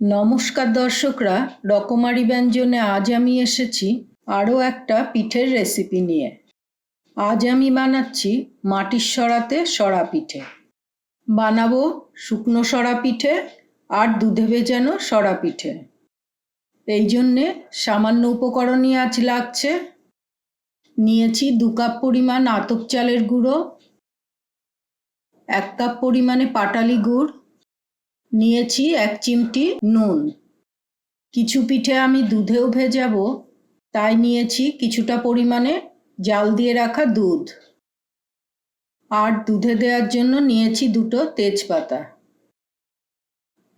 নমস্কার দর্শকরা, রকমারি ব্যঞ্জনে আজ আমি এসেছি আরও একটা পিঠের রেসিপি নিয়ে। আজ আমি বানাচ্ছি মাটির সরাতে সরা পিঠে। বানাবো শুকনো সরা পিঠে আর দুধে ভেজানো সরা পিঠে। এই জন্যে সামান্য উপকরণই আজ লাগছে। নিয়েছি 2 কাপ পরিমাণ আতপ চালের গুঁড়ো, 1 কাপ পরিমাণে পাটালি গুড়, নিয়েছি 1 চিমটি নুন। কিছু পিঠে আমি দুধেও ভেজাবো, তাই নিয়েছি কিছুটা পরিমাণে জাল দিয়ে রাখা দুধ। আর দুধে দেওয়ার জন্য নিয়েছি 2টো তেজপাতা।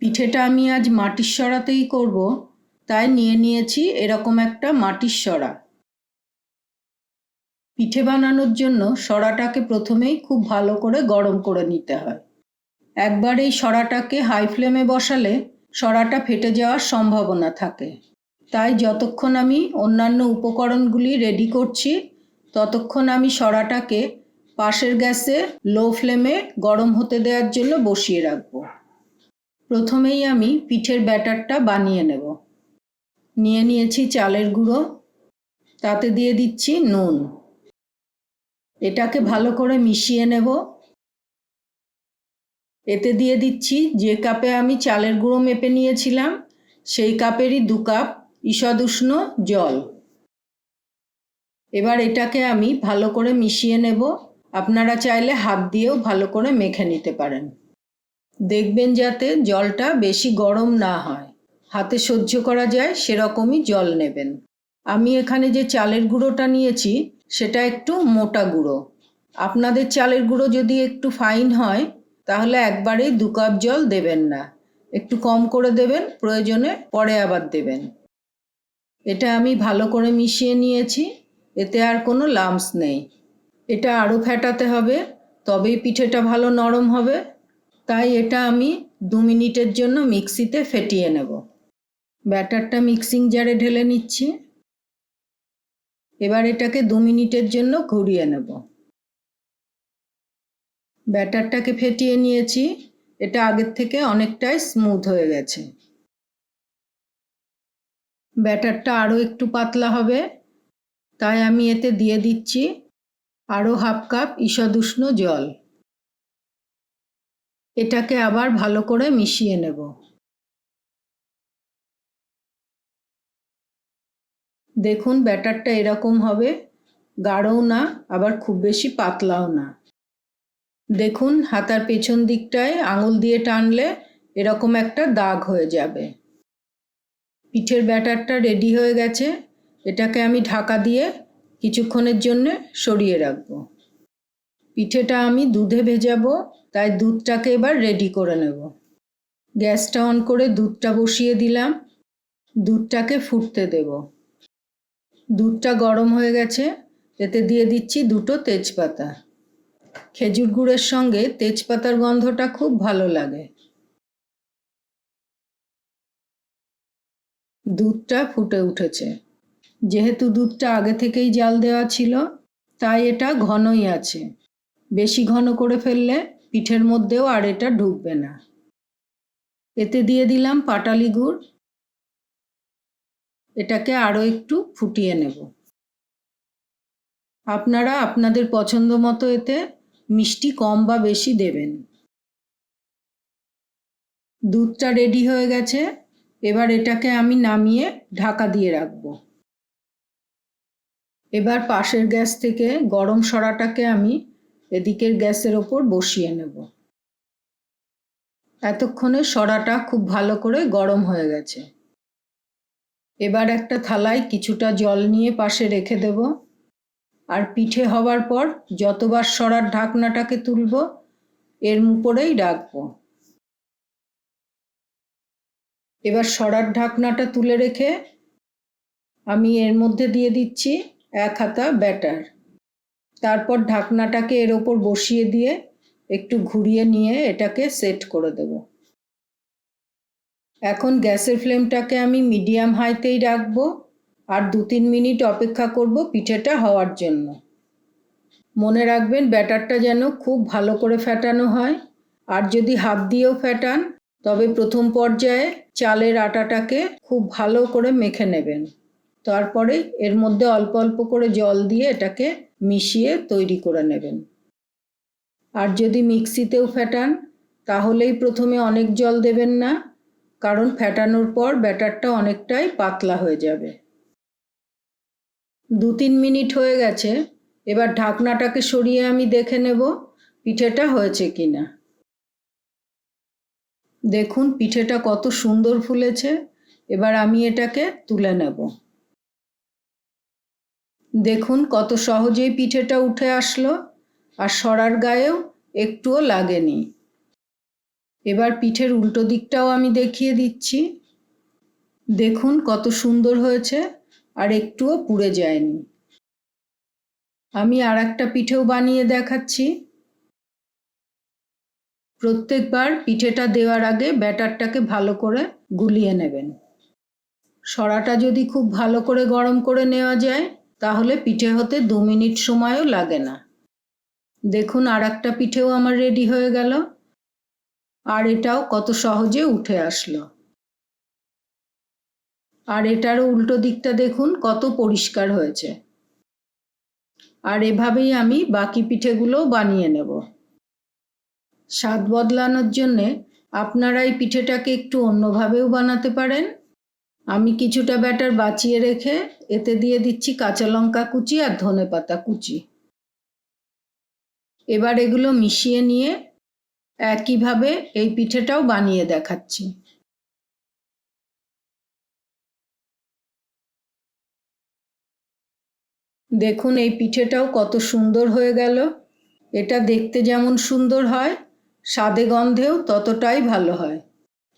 পিঠেটা আমি আজ মাটির সরাতেই করব, তাই নিয়েছি এরকম একটা মাটির সরা। পিঠে বানানোর জন্য সরাটাকে প্রথমেই খুব ভালো করে গরম করে নিতে হয়। একবার এই সরাটাকে হাই ফ্লেমে বসালে সরাটা ফেটে যাওয়ার সম্ভাবনা থাকে। তাই যতক্ষণ আমি অন্যান্য উপকরণগুলি রেডি করছি, ততক্ষণ আমি সরাটাকে পাশের গ্যাসে লো ফ্লেমে গরম হতে দেওয়ার জন্য বসিয়ে রাখব। প্রথমেই আমি পিঠের ব্যাটারটা বানিয়ে নেব। নিয়েছি চালের গুঁড়ো, তাতে দিয়ে দিচ্ছি নুন। এটাকে ভালো করে মিশিয়ে নেব। এতে দিয়ে দিচ্ছি যে কাপে আমি চালের গুঁড়ো মেপে নিয়েছিলাম, সেই কাপেরই 2 কাপ ঈষদ উষ্ণ জল। এবার এটাকে আমি ভালো করে মিশিয়ে নেব। আপনারা চাইলে হাত দিয়েও ভালো করে মেখে নিতে পারেন। দেখবেন যাতে জলটা বেশি গরম না হয়, হাতে সহ্য করা যায় সেরকমই জল নেবেন। আমি এখানে যে চালের গুঁড়োটা নিয়েছি সেটা একটু মোটা গুঁড়ো। আপনাদের চালের গুঁড়ো যদি একটু ফাইন হয় তাহলে একবারেই 2 কাপ জল দেবেন না, একটু কম করে দেবেন, প্রয়োজনে পরে আবার দেবেন। এটা আমি ভালো করে মিশিয়ে নিয়েছি, এতে আর কোনো লাম্পস নেই। এটা আরও ফেটাতে হবে, তবেই পিঠেটা ভালো নরম হবে। তাই এটা আমি 2 মিনিটের জন্য মিক্সিতে ফেটিয়ে নেব। ব্যাটারটা মিক্সিং জারে ঢেলে নিচ্ছি। এবার এটাকে 2 মিনিটের জন্য ঘুরিয়ে নেব। ব্যাটারটাকে ফেটিয়ে নিয়েছি, এটা আগের থেকে অনেকটাই স্মুথ হয়ে গেছে। ব্যাটারটা আরও একটু পাতলা হবে, তাই আমি এতে দিয়ে দিচ্ছি আরও 1/2 কাপ ঈষদ উষ্ণ জল। এটাকে আবার ভালো করে মিশিয়ে নেব। দেখুন ব্যাটারটা এরকম হবে, গাঢ়ও না আবার খুব বেশি পাতলাও না। দেখুন হাতার পেছন দিকটায় আঙুল দিয়ে টানলে এরকম একটা দাগ হয়ে যাবে। পিঠের ব্যাটারটা রেডি হয়ে গেছে। এটাকে আমি ঢাকা দিয়ে কিছুক্ষণের জন্য সরিয়ে রাখব। পিঠেটা আমি দুধে ভেজাবো, তাই দুধটাকে এবার রেডি করে নেব। গ্যাসটা অন করে দুধটা বসিয়ে দিলাম। দুধটাকে ফুটতে দেব। দুধটা গরম হয়ে গেছে, এতে দিয়ে দিচ্ছি 2টো তেজপাতা। খেজুর গুড়ের সঙ্গে তেজপাতার গন্ধটা খুব ভালো লাগে। দুধটা ফুটে উঠেছে। যেহেতু দুধটা আগে থেকেই জাল দেওয়া ছিল, তাই এটা ঘনই আছে। বেশি ঘন করে ফেললে পিঠের মধ্যেও আর এটা ঢুকবে না। এতে দিয়ে দিলাম পাটালি গুড়। এটাকে আরও একটু ফুটিয়ে নেব। আপনারা আপনাদের পছন্দ মতো এতে মিষ্টি কম বা বেশি দেবেন। দুধটা রেডি হয়ে গেছে, এবার এটাকে আমি নামিয়ে ঢাকা দিয়ে রাখবো। এবার পাশের গ্যাস থেকে গরম সরাটাকে আমি এদিকের গ্যাসের ওপর বসিয়ে নেব। এতক্ষণে সরাটা খুব ভালো করে গরম হয়ে গেছে। এবার একটা থালায় কিছুটা জল নিয়ে পাশে রেখে দেব। আর পিঠে হবার পর যতবার সরার ঢাকনাটাকে তুলব এর উপরেই রাখবো। এবার সরার ঢাকনাটা তুলে রেখে আমি এর মধ্যে দিয়ে দিচ্ছি 1 হাতা ব্যাটার। তারপর ঢাকনাটাকে এর ওপর বসিয়ে দিয়ে একটু ঘুরিয়ে নিয়ে এটাকে সেট করে দেব। এখন গ্যাসের ফ্লেমটাকে আমি মিডিয়াম হাইতেই রাখবো আর 2-3 মিনিট অপেক্ষা করব পিঠেটা হওয়ার জন্য। মনে রাখবেন ব্যাটারটা যেন খুব ভালো করে ফেটানো হয়, আর যদি হাত দিয়েও ফেটান তবে প্রথম পর্যায়ে চালের আটাটাকে খুব ভালো করে মেখে নেবেন। তারপরে এর মধ্যে অল্প অল্প করে জল দিয়ে এটাকে মিশিয়ে তৈরি করে নেবেন। আর যদি মিক্সিতেও ফেটান তাহলেই প্রথমে অনেক জল দেবেন না, কারণ ফেটানোর পর ব্যাটারটা অনেকটাই পাতলা হয়ে যাবে। 2-3 মিনিট হয়ে গেছে। এবার ঢাকনাটাকে সরিয়ে আমি দেখে নেব পিঠেটা হয়েছে কিনা। দেখুন পিঠেটা কত সুন্দর ফুলেছে। এবার আমি এটাকে তুলে নেব। দেখুন কত সহজেই পিঠেটা উঠে আসলো, আর সরার গায়েও একটুও লাগেনি। এবার পিঠের উল্টো দিকটাও আমি দেখিয়ে দিচ্ছি। দেখুন কত সুন্দর হয়েছে, আর একটুও পুড়ে যায়নি। আমি আর একটা পিঠেও বানিয়ে দেখাচ্ছি। প্রত্যেকবার পিঠেটা দেওয়ার আগে ব্যাটারটাকে ভালো করে গুলিয়ে নেবেন। সরাটা যদি খুব ভালো করে গরম করে নেওয়া যায় তাহলে পিঠে হতে 2 মিনিট সময়ও লাগে না। দেখুন আর একটা পিঠেও আমার রেডি হয়ে গেল, আর এটাও কত সহজে উঠে আসলো। আর এটারও উল্টো দিকটা দেখুন কত পরিষ্কার হয়েছে। আর এভাবেই আমি বাকি পিঠেগুলো বানিয়ে নেব। স্বাদ বদলানোর জন্যে আপনারা এই পিঠেটাকে একটু অন্যভাবেও বানাতে পারেন। আমি কিছুটা ব্যাটার বাঁচিয়ে রেখে এতে দিয়ে দিচ্ছি কাঁচা লঙ্কা কুচি আর ধনেপাতা কুচি। এবার এগুলো মিশিয়ে নিয়ে একইভাবে এই পিঠেটাও বানিয়ে দেখাচ্ছি। দেখুন এই পিঠেটাও কত সুন্দর হয়ে গেল। এটা দেখতে যেমন সুন্দর হয়, স্বাদে গন্ধেও ততটাই ভালো হয়।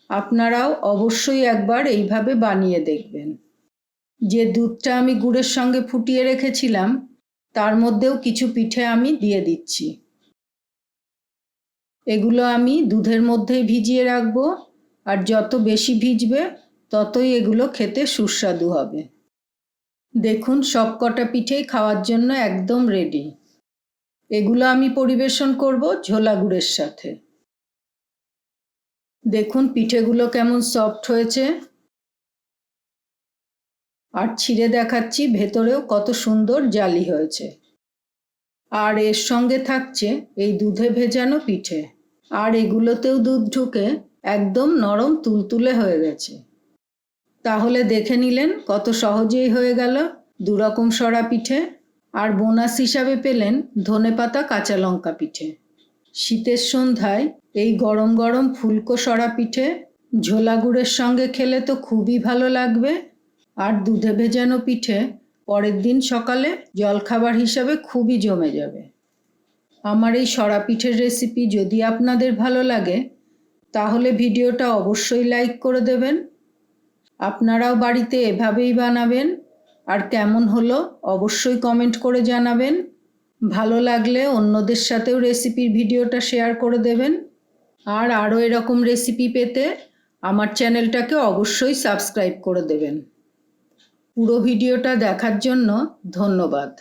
আপনারাও অবশ্যই একবার এইভাবে বানিয়ে দেখবেন। যে দুধটা আমি গুড়ের সঙ্গে ফুটিয়ে রেখেছিলাম তার মধ্যেও কিছু পিঠে আমি দিয়ে দিচ্ছি। এগুলো আমি দুধের মধ্যেই ভিজিয়ে রাখবো, আর যত বেশি ভিজবে ততই এগুলো খেতে সুস্বাদু হবে। দেখুন সব কটা পিঠেই খাওয়ার জন্য একদম রেডি। এগুলো আমি পরিবেশন করব ঝোলা গুড়ের সাথে। দেখুন পিঠেগুলো কেমন সফট হয়েছে, আর ছিঁড়ে দেখাচ্ছি ভেতরেও কত সুন্দর জালি হয়েছে। আর এর সঙ্গে থাকছে এই দুধে ভেজানো পিঠে, আর এগুলোতেও দুধ ঢুকে একদম নরম তুলতুলে হয়ে গেছে। তাহলে দেখে নিলেন কত সহজেই হয়ে গেল 2 রকম সরা পিঠে, আর বোনাস হিসাবে পেলেন ধনেপাতা কাঁচা লঙ্কা পিঠে। শীতের সন্ধ্যায় এই গরম গরম ফুলকো সরা পিঠে ঝোলা গুড়ের সঙ্গে খেলে তো খুবই ভালো লাগবে, আর দুধে ভেজানো পিঠে পরের দিন সকালে জলখাবার হিসাবে খুবই জমে যাবে। আমার এই সরা পিঠের রেসিপি যদি আপনাদের ভালো লাগে তাহলে ভিডিওটা অবশ্যই লাইক করে দেবেন। আপনারাও বাড়িতে এভাবেই বানাবেন, আর কেমন হলো অবশ্যই কমেন্ট করে জানাবেন। ভালো লাগলে অন্যদের সাথেও রেসিপির ভিডিওটা শেয়ার করে দেবেন। আর আরও এরকম রেসিপি পেতে আমার চ্যানেলটাকে অবশ্যই সাবস্ক্রাইব করে দেবেন। পুরো ভিডিওটা দেখার জন্য ধন্যবাদ।